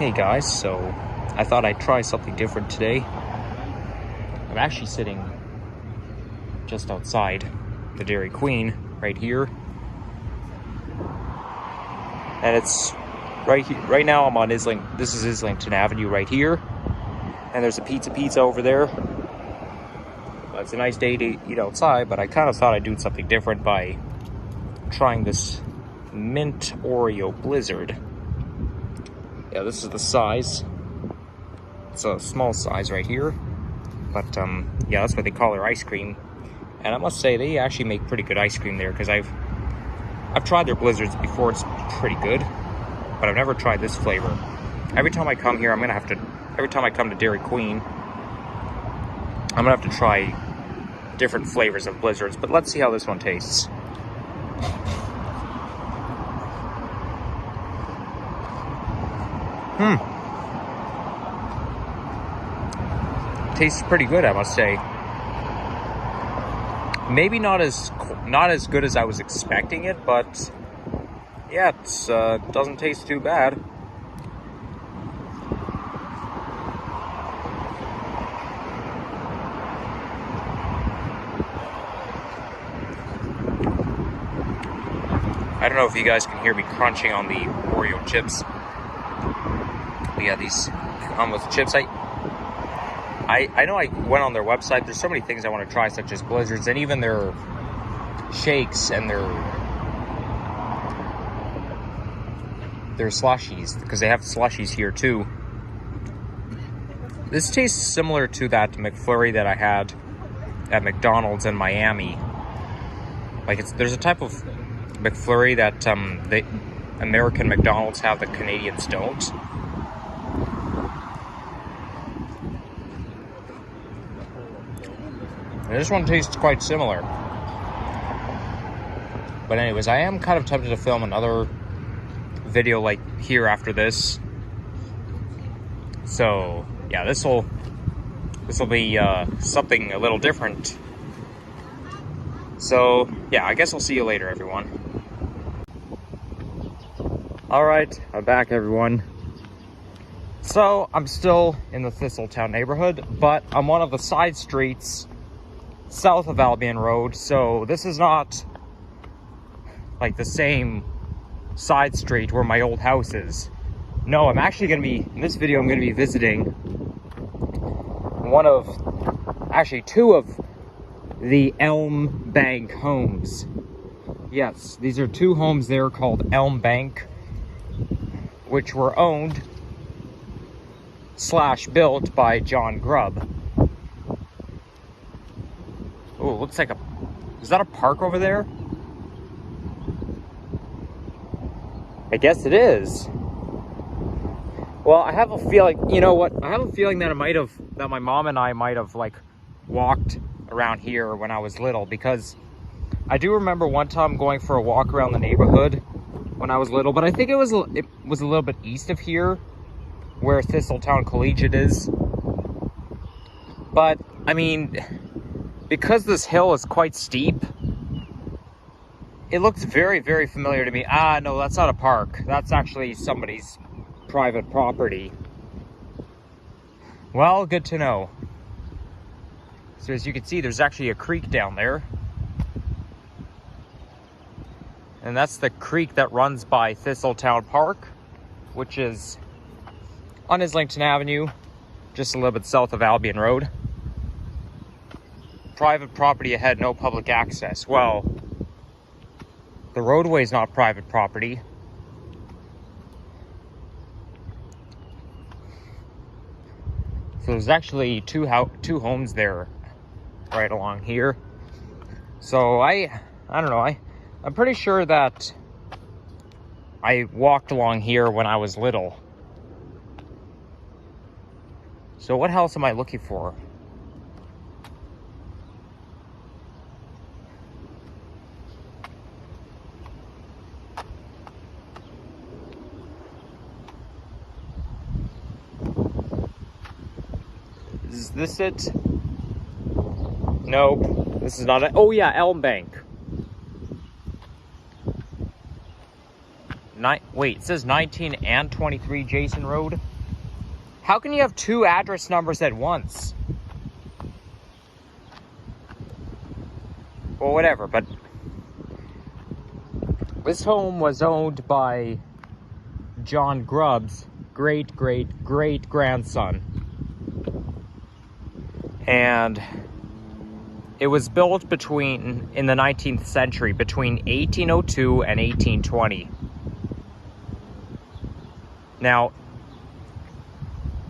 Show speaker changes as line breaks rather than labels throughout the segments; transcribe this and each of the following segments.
Hey guys, so I thought I'd try something different today. I'm actually sitting just outside the Dairy Queen right here. And it's right here. Right now I'm on Islington. This is Islington Avenue right here. And there's a pizza over there. Well, it's a nice day to eat outside, but I kind of thought I'd do something different by trying this mint Oreo blizzard. Yeah, this is the size. It's a small size right here. But yeah, that's what they call their ice cream. And I must say, they actually make pretty good ice cream there, because I've tried their blizzards before. It's pretty good, but I've never tried this flavor. Every time I come here, every time I come to Dairy Queen, I'm gonna have to try different flavors of blizzards. But let's see how this one tastes. Tastes pretty good, I must say. Maybe not as good as I was expecting it, but yeah, it's doesn't taste too bad. I don't know if you guys can hear me crunching on the Oreo chips. We got these with chips. I know I went on their website. There's so many things I want to try, such as blizzards and even their shakes and their slushies, because they have slushies here too. This tastes similar to that McFlurry that I had at McDonald's in Miami. Like there's a type of McFlurry that the American McDonald's have that Canadians don't. And this one tastes quite similar. But anyways, I am kind of tempted to film another video like here after this. So yeah, this will be something a little different. So yeah, I guess I'll see you later, everyone. All right, I'm back, everyone. So I'm still in the Thistletown neighborhood, but I'm one of the side streets south of Albion Road. So this is not like the same side street where my old house is. No, I'm actually going to be, in this video, I'm going to be visiting two of the Elm Bank homes. Yes, these are two homes there called Elm Bank, which were owned / built by John Grubb. Oh, looks like is that a park over there? I guess it is. Well, I have a feeling, you know what? I have a feeling that my mom and I might have like walked around here when I was little, because I do remember one time going for a walk around the neighborhood when I was little, but I think it was a little bit east of here where Thistletown Collegiate is. But I mean, because this hill is quite steep, it looks very, very familiar to me. Ah, no, that's not a park. That's actually somebody's private property. Well, good to know. So as you can see, there's actually a creek down there. And that's the creek that runs by Thistletown Park, which is on Islington Avenue, just a little bit south of Albion Road. Private property ahead, no public access. Well, the roadway is not private property. So there's actually two homes there right along here. So I don't know, I'm pretty sure that I walked along here when I was little. So what house am I looking for? Is this it? Nope. This is not it. Oh yeah, Elm Bank. Wait, it says 19 and 23 Jason Road. How can you have two address numbers at once? Well, whatever, but this home was owned by John Grubb's great-great-great-grandson. And it was built in the 19th century, between 1802 and 1820. Now,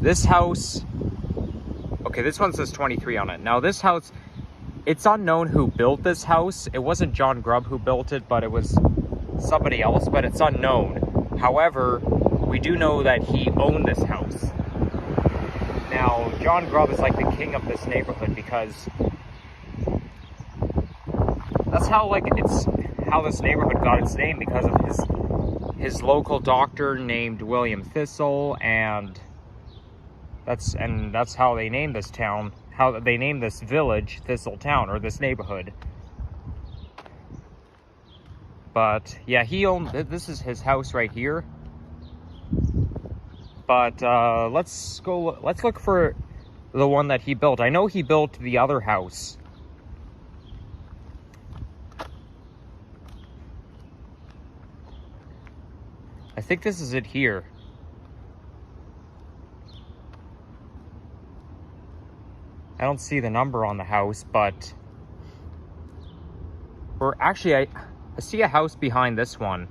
this house, okay, this one says 23 on it. Now, this house, it's unknown who built this house. It wasn't John Grubb who built it, but it was somebody else, but it's unknown. However, we do know that he owned this house. Now, John Grubb is like the king of this neighborhood because that's how, it's how this neighborhood got its name, because of his local doctor named William Thistle, and that's how they named this town, how they named this village Thistletown, or this neighborhood. But yeah, he owned, this is his house right here. But let's look for the one that he built. I know he built the other house. I think this is it here. I don't see the number on the house, but... Or actually, I see a house behind this one.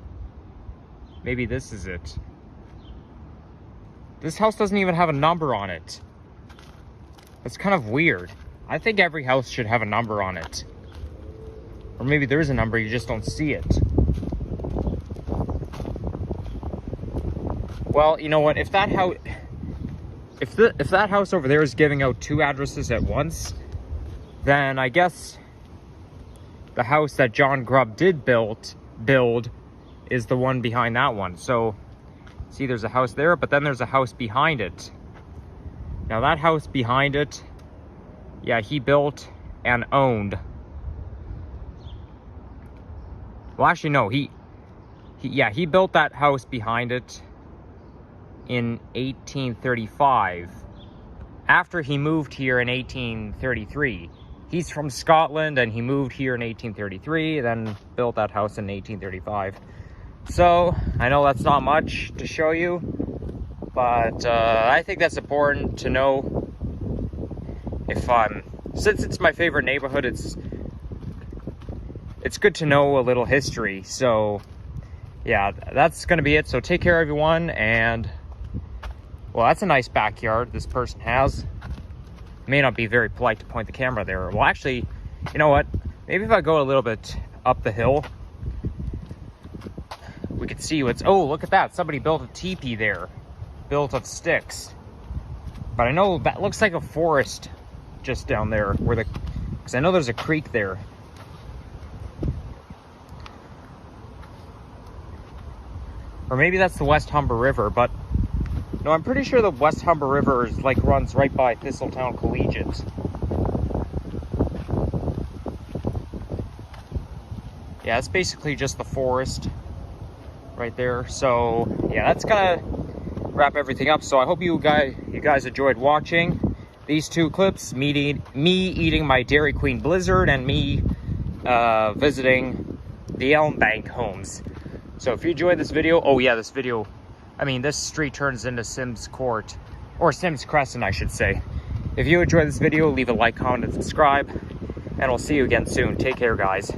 Maybe this is it. This house doesn't even have a number on it. It's kind of weird. I think every house should have a number on it. Or maybe there is a number, you just don't see it. Well, you know what? If that house... If that house over there is giving out two addresses at once, then I guess the house that John Grubb did build is the one behind that one. So, see, there's a house there, but then there's a house behind it. Now, that house behind it, yeah, he built and owned. Well, actually, no, he built that house behind it in 1835, after he moved here in 1833. He's from Scotland, and he moved here in 1833, then built that house in 1835. So, I know that's not much to show you, but I think that's important to know. Since it's my favorite neighborhood, it's good to know a little history. So, yeah, that's gonna be it. So take care, everyone, and... Well, that's a nice backyard this person has. May not be very polite to point the camera there. Well, actually, you know what? Maybe if I go a little bit up the hill, we could see what's... Oh, look at that. Somebody built a teepee there. Built of sticks. But I know that looks like a forest just down there. Because I know there's a creek there. Or maybe that's the West Humber River, but... No, I'm pretty sure the West Humber River runs right by Thistletown Collegiate. Yeah, it's basically just the forest right there. So, yeah, that's gonna wrap everything up. So I hope you guys enjoyed watching these two clips, me eating my Dairy Queen Blizzard and me visiting the Elm Bank homes. So if you enjoyed this video, this street turns into Sims Court, or Sims Crescent, I should say. If you enjoyed this video, leave a like, comment, and subscribe, and we'll see you again soon. Take care, guys.